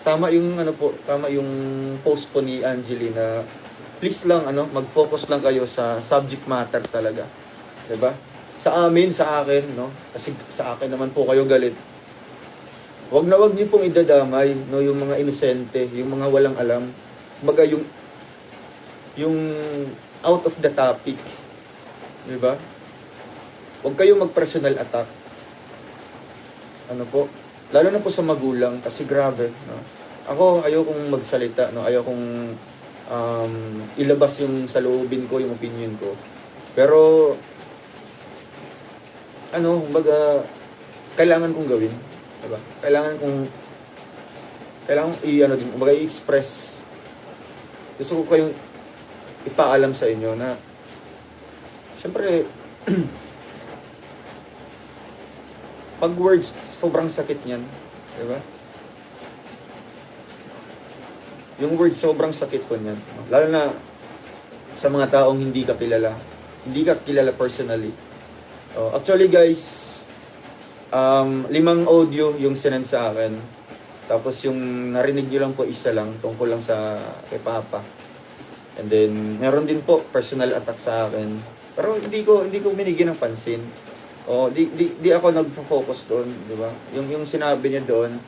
tama yung ano po, tama yung post po ni Angelina. Please lang mag-focus lang kayo sa subject matter talaga. 'Di ba? Sa amin, sa akin, no? Kasi sa akin naman po kayo galit. Wag niyo pong idadamay, no, yung mga inosente, yung mga walang alam. Kumbaga yung out of the topic. 'Di ba? Huwag kayong mag-personal attack. Ano po? Lalo na po sa magulang kasi grabe, no? Ako ayokong magsalita, no? Ayokong ilabas yung saloobin ko, yung opinion ko. Pero kumbaga kailangan kong gawin, 'di ba? Kailangan din, kumbaga i-express. Gusto ko kayong ipaalam sa inyo na siyempre pag words, sobrang sakit niyan, 'di ba? Yung words, sobrang sakit po niyan. Lalo na sa mga taong hindi ka kilala personally. Actually guys, 5 audio yung sinend sa akin. Tapos yung narinig nyo lang po isa lang, tungkol lang sa kay Papa. And then, meron din po personal attack sa akin. Pero hindi ko binigyan ng pansin. Di ako nagfo-focus doon, di ba? Yung sinabi niya doon,